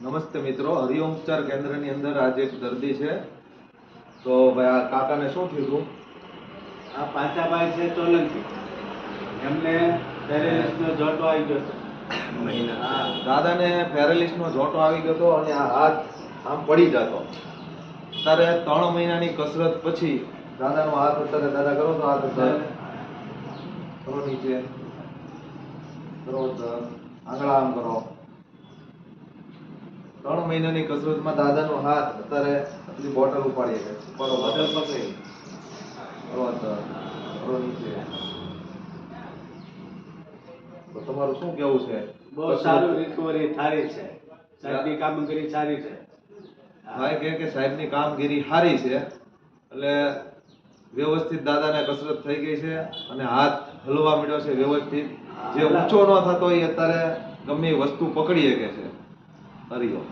નમસ્તે મિત્રો, હરિઓમ ઉપચાર કેન્દ્રની અંદર આજે એક દર્દી છે. તો ભાઈ આ કાકાને શું થયું હતું? આ પાચાભાઈ છે સોલંકી, એમને પેરેલિસનો જોટો આવી ગયો હતો. દાદાને પેરેલિસનો જોટો આવી ગયો હતો અને આ હાથ આમ પડી જતો. અત્યારે 3 મહિનાની કસરત પછી દાદાનો હાથ અત્યારે દાદા કરો તો હાથ અત્યારે કરો નીચે કરો, આંગળા આમ કરો. 3 મહિનાની કસરતમાં દાદાનો હાથ અત્યારે આટલી બોટલ ઉપાડી શકે છે. બોટલ પકડી કરો નીચે. તો તમારું શું કેવું છે? બહુ સારું રિકવરી સારી છે. સાહેબની કામગીરી સારી છે. ભાઈ કે સાહેબની કામગીરી સારી છે એટલે વ્યવસ્થિત દાદાને કસરત થઈ ગઈ છે અને હાથ હલવા મળ્યો છે વ્યવસ્થિત. જે ઊંચો ન થતો એ અત્યારે ગમે એ વસ્તુ પકડી શકે છે. હરિઓમ.